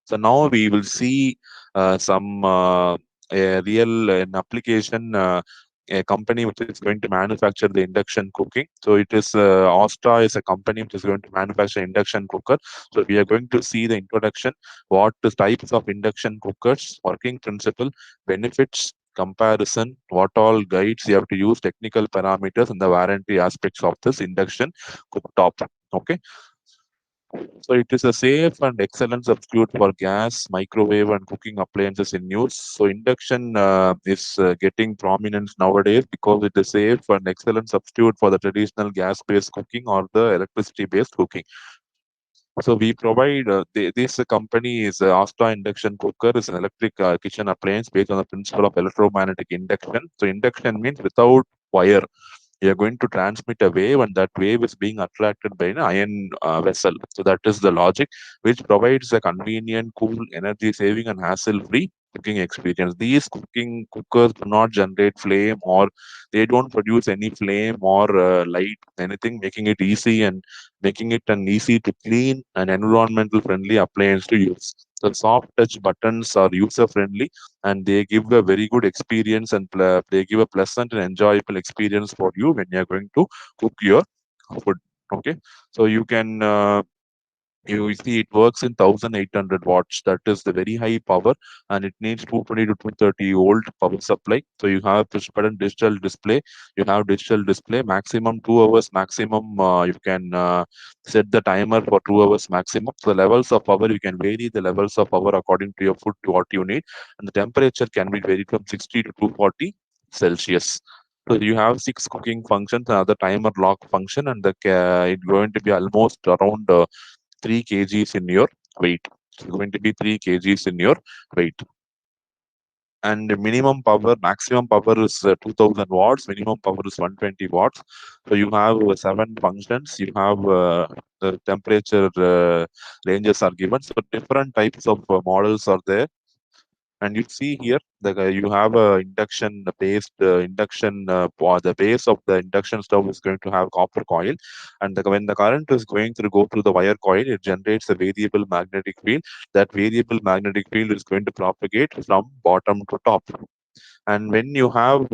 So now we will see some a real an application. A company which is going to manufacture the induction cooking. So it is Astra is a company which is going to manufacture induction cooker. So we are going to see the introduction, what the types of induction cookers, working principle, benefits, comparison, what all guides you have to use, technical parameters, and the warranty aspects of this induction cooktop. Okay. So it is a safe and excellent substitute for gas, microwave, and cooking appliances in use. So induction is getting prominence nowadays because it is safe and excellent substitute for the traditional gas-based cooking or the electricity-based cooking. So we provide this company is Asta induction cooker is an electric kitchen appliance based on the principle of electromagnetic induction. So induction means without wire you are going to transmit a wave, and that wave is being attracted by an iron vessel. So that is the logic, which provides a convenient, cool, energy saving, and hassle free cooking experience. These cooking cookers do not generate flame, or they don't produce any flame or light, anything, making it easy and making it an easy to clean and environmental friendly appliance to use. The soft touch buttons are user friendly, and they give a very good experience, and they give a pleasant and enjoyable experience for you when you're going to cook your food. Okay, so you can you see it works in 1800 watts. That is the very high power, and it needs 220 to 230 volt power supply. So you have push button digital display. You have digital display maximum 2 hours maximum. You can set the timer for 2 hours maximum. So the levels of power, you can vary the levels of power according to your food to what you need, and the temperature can be varied from 60 to 240 Celsius. So you have six cooking functions, another timer lock function, and it's going to be almost around 3 kgs in your weight. It's going to be 3 kgs in your weight. And the minimum power, maximum power is 2000 watts, minimum power is 120 watts. So you have seven functions. You have the temperature ranges are given. So different types of models are there, and you see here you have a induction based induction the base of the induction stove is going to have copper coil, and when the current is going to go through the wire coil, it generates a variable magnetic field. That variable magnetic field is going to propagate from bottom to top, and when you have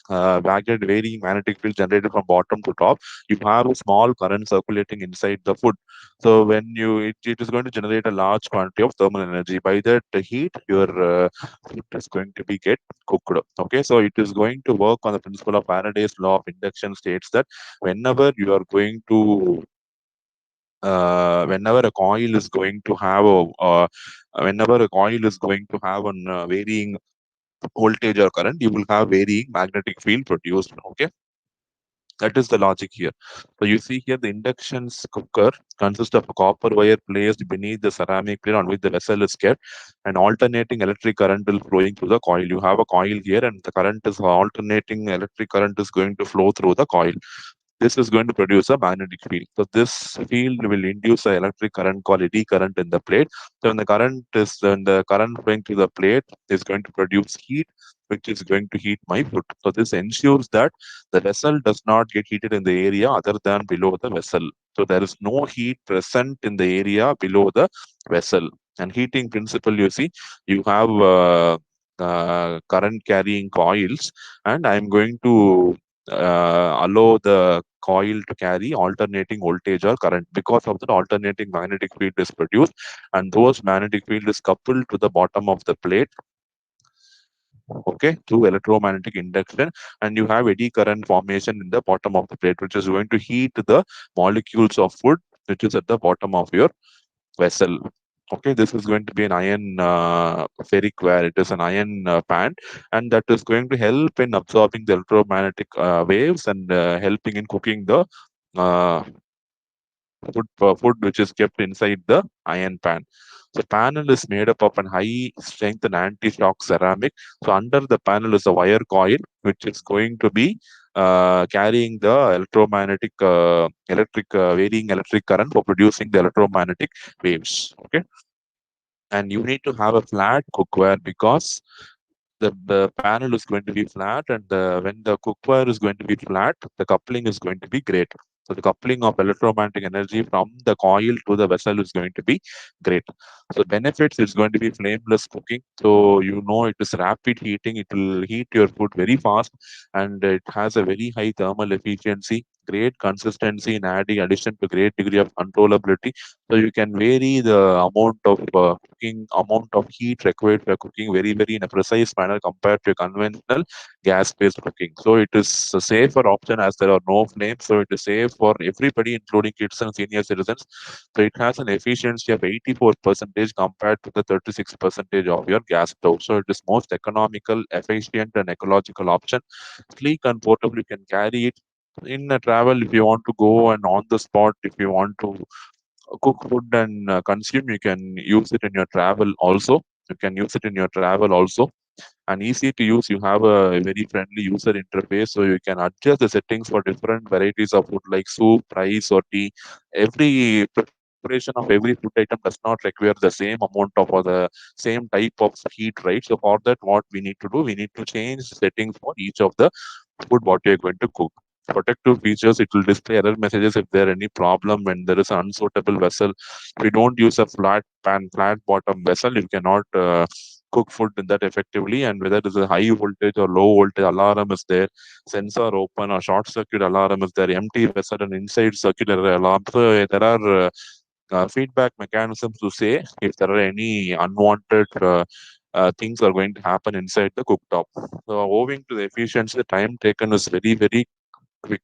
varying magnetic field generated from bottom to top, you have a small current circulating inside the food. So when it is going to generate a large quantity of thermal energy. By that heat, your food is going to be get cooked. Okay, so it is going to work on the principle of Faraday's law of induction. States that whenever you are going to whenever a coil is going to have a whenever a coil is going to have an varying voltage or current, you will have varying magnetic field produced. Okay, that is the logic here. So you see here the induction cooker consists of a copper wire placed beneath the ceramic plate on which the vessel is kept, and alternating electric current will flowing through the coil. You have a coil here, and the current is alternating electric current is going to flow through the coil. This is going to produce a magnetic field. So this field will induce an electric current called eddy current in the plate. So when the current flowing through the plate is going to produce heat, which is going to heat my food. So this ensures that the vessel does not get heated in the area other than below the vessel. So there is no heat present in the area below the vessel. And heating principle, you see, you have current carrying coils, and I'm going to allow the coil to carry alternating voltage or current. Because of that, alternating magnetic field is produced, and those magnetic field is coupled to the bottom of the plate, okay, through electromagnetic induction, and you have eddy current formation in the bottom of the plate, which is going to heat the molecules of food which is at the bottom of your vessel. Okay, this is going to be an iron ferric ware. It is an iron pan, and that is going to help in absorbing the electromagnetic waves and helping in cooking the uh, food which is kept inside the iron pan. The panel is made up of an high strength and anti-shock ceramic. So under the panel is a wire coil which is going to be carrying the varying electric current for producing the electromagnetic waves. Okay, and you need to have a flat cookware because the panel is going to be flat, and when the cookware is going to be flat, the coupling is going to be great. So the coupling of electromagnetic energy from the coil to the vessel is going to be great. So benefits is going to be flameless cooking. So it is rapid heating. It will heat your food very fast, and it has a very high thermal efficiency, great consistency in adding addition to great degree of controllability. So you can vary the amount of cooking, amount of heat required for cooking very in a precise manner compared to conventional gas-based cooking. So it is a safer option as there are no flames. So it is safe for everybody, including kids and senior citizens. So it has an efficiency of 84 percentage compared to the 36 percentage of your gas stove. So it is most economical, efficient, and ecological option. Sleek and portable, you can carry it in a travel if you want to go, and on the spot if you want to cook food and consume. You can use it in your travel also. You can use it in your travel also, and easy to use. You have a very friendly user interface, so you can adjust the settings for different varieties of food like soup, rice, or tea. Every preparation of every food item does not require the same amount of or the same type of heat, right? So for that, what we need to do, we need to change settings for each of the food what you're going to cook. Protective features, it will display error messages if there any problem when there is an unsuitable vessel. If you don't use a flat pan, flat bottom vessel, you cannot cook food in that effectively. And whether it is a high voltage or low voltage alarm is there, sensor open or short circuit alarm is there, empty vessel and inside circular alarm. So there are feedback mechanisms to say if there are any unwanted things are going to happen inside the cooktop. So owing to the efficiency, the time taken is very quick,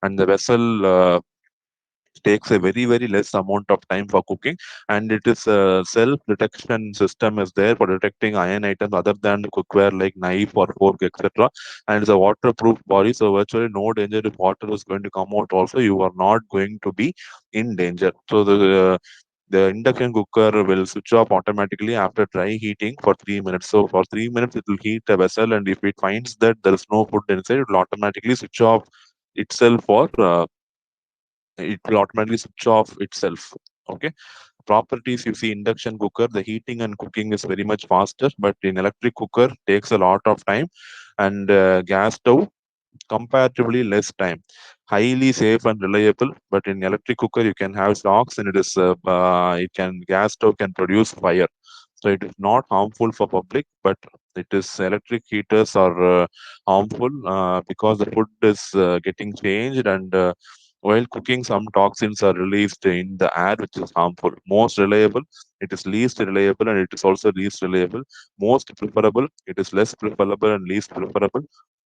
and the vessel takes a very less amount of time for cooking. And it is a self detection system is there for detecting iron items other than the cookware like knife or fork, etc. And it's a waterproof body, so virtually no danger. If water is going to come out also, you are not going to be in danger. So the induction cooker will switch off automatically after dry heating for 3 minutes. So for 3 minutes, it will heat the vessel, and if it finds that there is no food inside, it will automatically switch off itself, or it will automatically switch off itself. Okay. Properties, you see, induction cooker, the heating and cooking is very much faster, but in electric cooker takes a lot of time, and gas stove comparatively less time. Highly safe and reliable, but in electric cooker you can have shocks, and it can gas stove can produce fire. So it is not harmful for public, but it is electric heaters are harmful because the food is getting changed, and while cooking, some toxins are released in the air, which is harmful. Most reliable, it is least reliable, and it is also least reliable. Most preferable, it is less preferable and least preferable.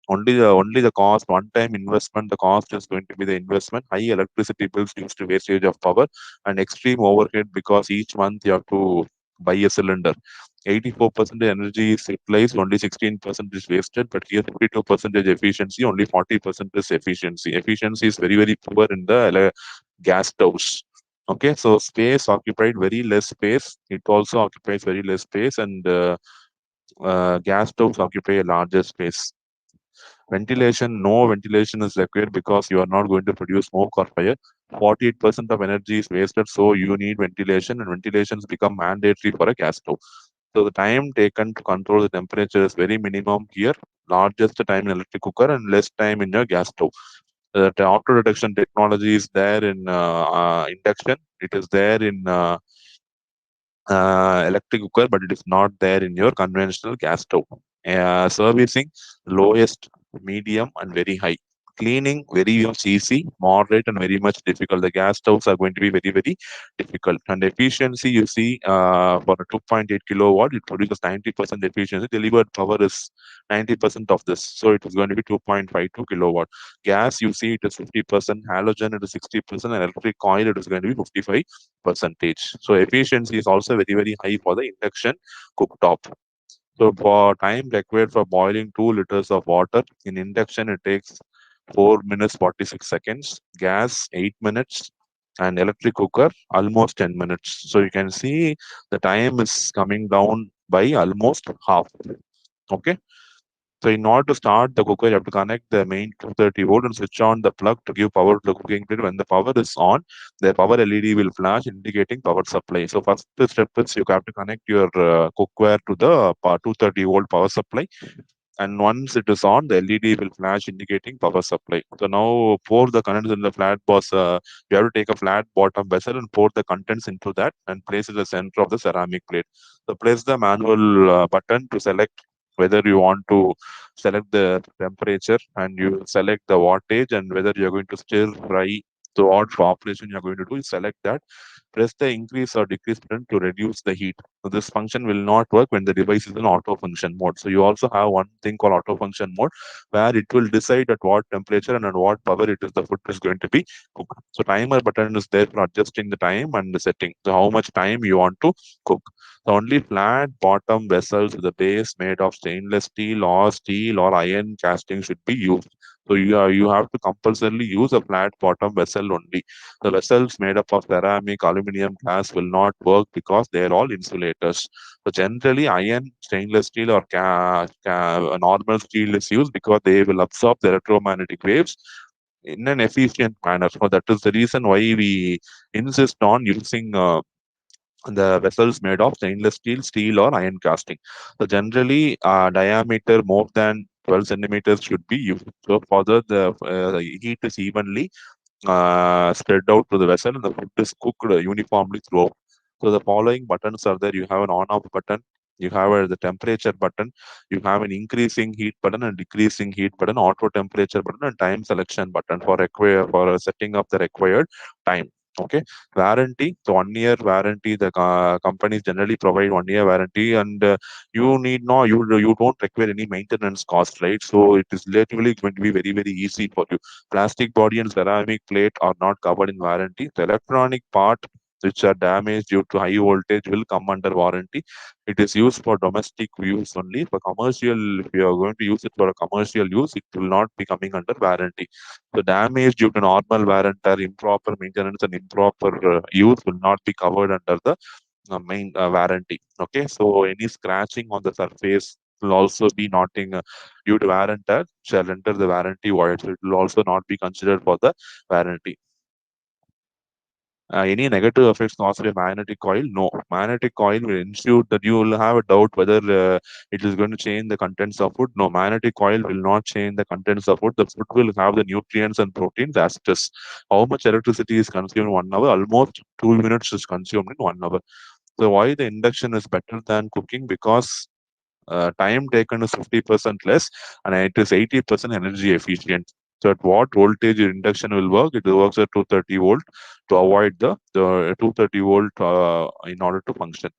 Only the cost, one time investment, the cost is going to be the investment. High electricity bills due to wastage of power, and extreme overhead because each month you have to buy a cylinder. 84% energy is utilized, only 16% is wasted, but here 52% efficiency, only 40% is efficiency. Efficiency is very poor in the gas stoves. Okay, so space occupied, very less space. It also occupies very less space, and gas stoves occupy a larger space. Ventilation, no ventilation is required because you are not going to produce smoke or fire. 48% of energy is wasted, so you need ventilation, and ventilations become mandatory for a gas stove. So the time taken to control the temperature is very minimum here. Largest time in electric cooker and less time in your gas stove. The auto detection technology is there in induction. It is there in electric cooker, but it is not there in your conventional gas stove. Servicing, lowest, medium, and very high. Cleaning, very much easy, moderate, and very much difficult. The gas stoves are going to be very difficult. And efficiency, you see, for a 2.8 kilowatt, it produces 90% efficiency. Delivered power is 90% of this. So it is going to be 2.52 kilowatt. Gas, you see, it is 50%. Halogen, it is 60%. And electric coil, it is going to be 55 percentage. So efficiency is also very high for the induction cooktop. So for time required for boiling 2 liters of water, in induction it takes 4 minutes 46 seconds, gas 8 minutes, and electric cooker almost 10 minutes. So you can see the time is coming down by almost half. Okay. So in order to start the cooker, you have to connect the main 230 volt and switch on the plug to give power to the cooking plate. When the power is on, the power LED will flash indicating power supply. So first step is you have to connect your cookware to the 230-volt power supply. and once it is on, the LED will flash indicating power supply. So now pour the contents in the flat boss. You have to take a flat bottom vessel and pour the contents into that and place it in the center of the ceramic plate. So press the manual button to select whether you want to select the temperature, and you select the wattage and whether you're going to stir fry. So what operation you're going to do is select that. Press the increase or decrease button to reduce the heat. So this function will not work when the device is in auto function mode. So you also have one thing called auto function mode, where it will decide at what temperature and at what power it is the food is going to be cooked. So timer button is there for adjusting the time and the setting. So how much time you want to cook. So only flat bottom vessels with a base made of stainless steel or iron casting should be used. So you have to compulsorily use a flat bottom vessel only. The vessels made up of ceramic, aluminum, glass will not work because they are all insulators. So generally, iron, stainless steel, or normal steel is used because they will absorb the electromagnetic waves in an efficient manner. So that is the reason why we insist on using the vessels made of stainless steel or iron casting. So generally, diameter more than 12 centimeters should be used. So further, the heat is evenly spread out to the vessel, and the food is cooked uniformly throughout. So the following buttons are there. You have an on-off button. You have the temperature button. You have an increasing heat button and decreasing heat button, auto temperature button, and time selection button for setting up the required time. Okay, warranty. So 1 year warranty. The companies generally provide 1 year warranty, and you need not you don't require any maintenance cost, right? So it is relatively going to be very easy for you. Plastic body and ceramic plate are not covered in warranty. The electronic part which are damaged due to high voltage will come under warranty. It is used for domestic use only. For commercial, if you are going to use it for a commercial use, it will not be coming under warranty. So damage due to normal wear and tear, improper maintenance, and improper use will not be covered under the main warranty. Okay, so any scratching on the surface will also be noting due to wear and tear shall enter the warranty void. So it will also not be considered for the warranty. Any negative effects caused by magnetic coil? No. Magnetic coil will ensure that you will have a doubt whether it is going to change the contents of food. No, magnetic coil will not change the contents of food. The food will have the nutrients and proteins as it is. How much electricity is consumed in 1 hour? Almost 2 minutes is consumed in 1 hour. So why the induction is better than cooking? Because time taken is 50% less and it is 80% energy efficient. So at what voltage your induction will work? It works at 230 volt to avoid the 230 volt in order to function.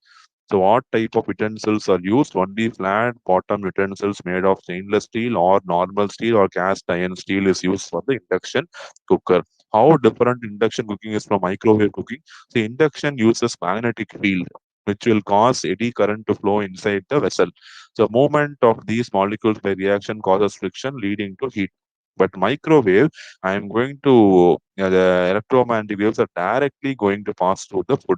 So what type of utensils are used? Only flat bottom utensils made of stainless steel or normal steel or cast iron steel is used for the induction cooker. How different induction cooking is from microwave cooking? The induction uses magnetic field, which will cause eddy current to flow inside the vessel. So movement of these molecules by reaction causes friction leading to heat. But microwave, I am going to the electromagnetic waves are directly going to pass through the food.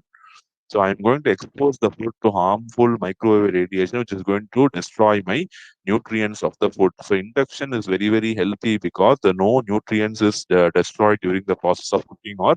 So I'm going to expose the food to harmful microwave radiation, which is going to destroy my nutrients of the food. So induction is very healthy because the no nutrients is destroyed during the process of cooking or